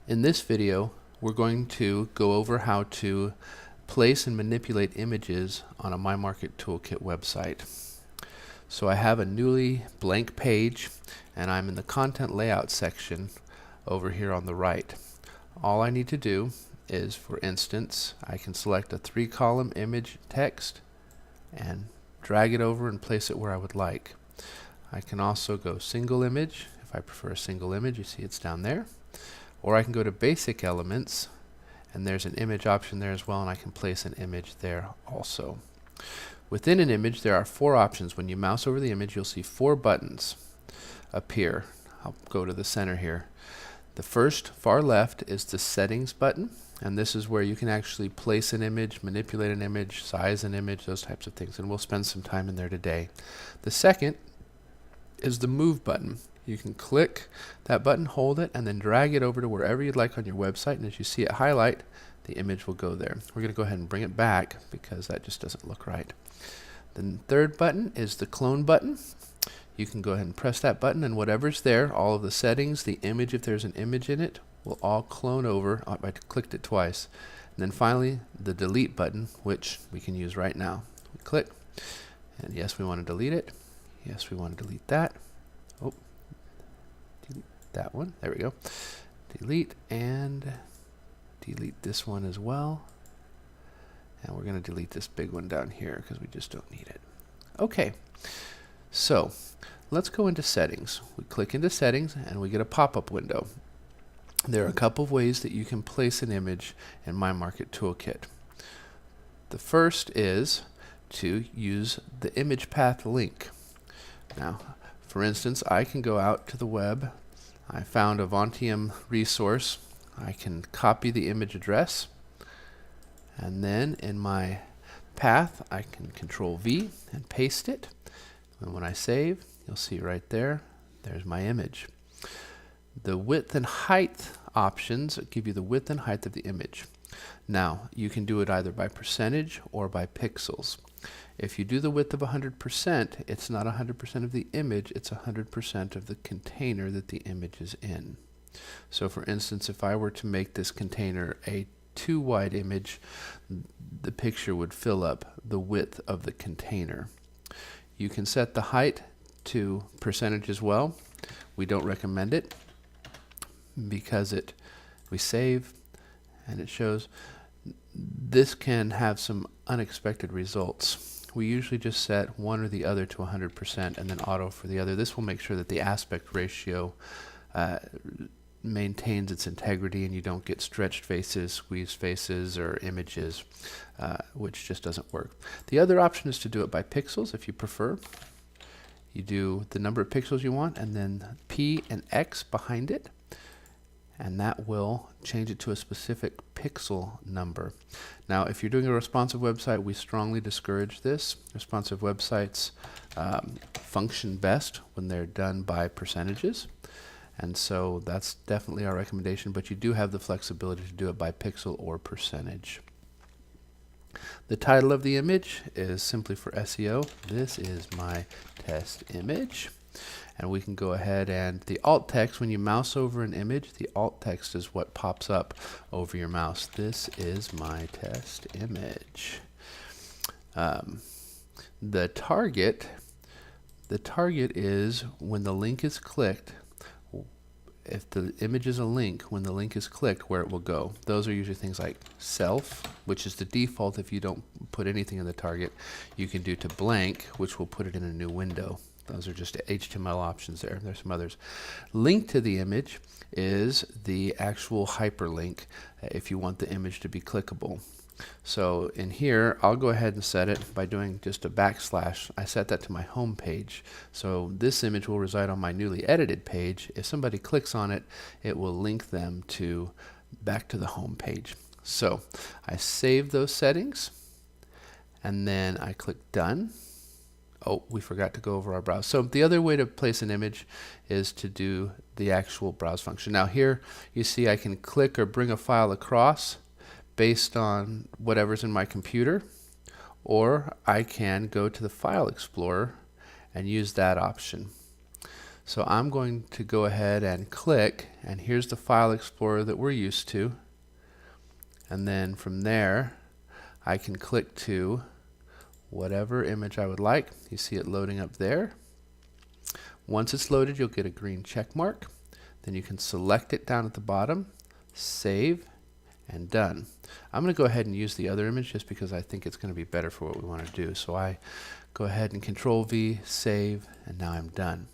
In this video, we're going to go over how to place and manipulate images on a My Market Toolkit website. So I have a newly blank page, and I'm in the content layout section over here on the right. All I need to do is, for instance, I can select a 3-column image text and drag it over and place it where I would like. I can also go single image. If I prefer a single image, you see it's down there. Or I can go to basic elements, and there's an image option there as well, and I can place an image there also. Within an image, there are 4 options. When you mouse over the image, you'll see 4 buttons appear. I'll go to the center here. The first, far left, is the settings button, and this is where you can actually place an image, manipulate an image, size an image, those types of things, and we'll spend some time in there today. The second is the move button. You can click that button, hold it, and then drag it over to wherever you'd like on your website, and as you see it highlight, the image will go there. We're going to go ahead and bring it back because that just doesn't look right. The third button is the clone button. You can go ahead and press that button, and whatever's there, all of the settings, the image, if there's an image in it, will all clone over. I clicked it twice. And then finally, the delete button, which we can use right now. We click, and yes, we want to delete it. Yes, we want to delete that. Oh, delete that one. There we go. Delete, and delete this one as well. And we're going to delete this big one down here because we just don't need it. Okay, so let's go into settings. We click into settings and we get a pop-up window. There are a couple of ways that you can place an image in My Market Toolkit. The first is to use the image path link. Now, for instance, I can go out to the web. I found a Vontium resource. I can copy the image address, and then in my path I can Control V and paste it. And when I save, you'll see right there, there's my image. The width and height options give you the width and height of the image. Now, you can do it either by percentage or by pixels. If you do the width of 100%, it's not 100% of the image, it's 100% of the container that the image is in. So for instance, if I were to make this container a 2 wide image, the picture would fill up the width of the container. You can set the height to percentage as well. We don't recommend it because we save and it shows. This can have some unexpected results. We usually just set one or the other to 100% and then auto for the other. This will make sure that the aspect ratio maintains its integrity and you don't get stretched faces, squeezed faces, or images, which just doesn't work. The other option is to do it by pixels if you prefer. You do the number of pixels you want and then P and X behind it, and that will change it to a specific pixel number. Now, if you're doing a responsive website, we strongly discourage this. Responsive websites function best when they're done by percentages, and so that's definitely our recommendation, but you do have the flexibility to do it by pixel or percentage. The title of the image is simply for SEO. This is my test image. And we can go ahead and the alt text, when you mouse over an image, the alt text is what pops up over your mouse. This is my test image. The target is when the link is clicked. If the image is a link, when the link is clicked, where it will go. Those are usually things like self, which is the default if you don't put anything in the target. You can do to blank, which will put it in a new window. Those are just HTML options there. There's some others. Link to the image is the actual hyperlink if you want the image to be clickable. So in here, I'll go ahead and set it by doing just a backslash. I set that to my home page. So this image will reside on my newly edited page. If somebody clicks on it, it will link them back to the home page. So I save those settings, and then I click Done. Oh, we forgot to go over our browse. So the other way to place an image is to do the actual browse function. Now here you see I can click or bring a file across based on whatever's in my computer, or I can go to the File Explorer and use that option. So I'm going to go ahead and click, and here's the file explorer that we're used to. And then from there, I can click to whatever image I would like. You see it loading up there. Once it's loaded, you'll get a green check mark. Then you can select it down at the bottom, save, and done. I'm going to go ahead and use the other image just because I think it's going to be better for what we want to do. So I go ahead and Control V, save, and now I'm done.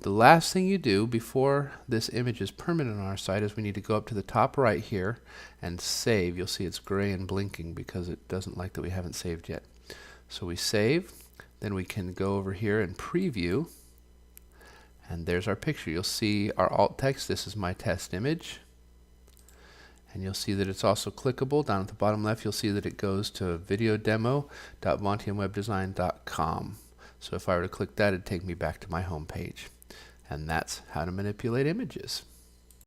The last thing you do before this image is permanent on our site is we need to go up to the top right here and save. You'll see it's gray and blinking because it doesn't like that we haven't saved yet. So we save, then we can go over here and preview, and there's our picture. You'll see our alt text. This is my test image. And you'll see that it's also clickable. Down at the bottom left, you'll see that it goes to videodemo.montiumwebdesign.com. So if I were to click that, it'd take me back to my home page. And that's how to manipulate images.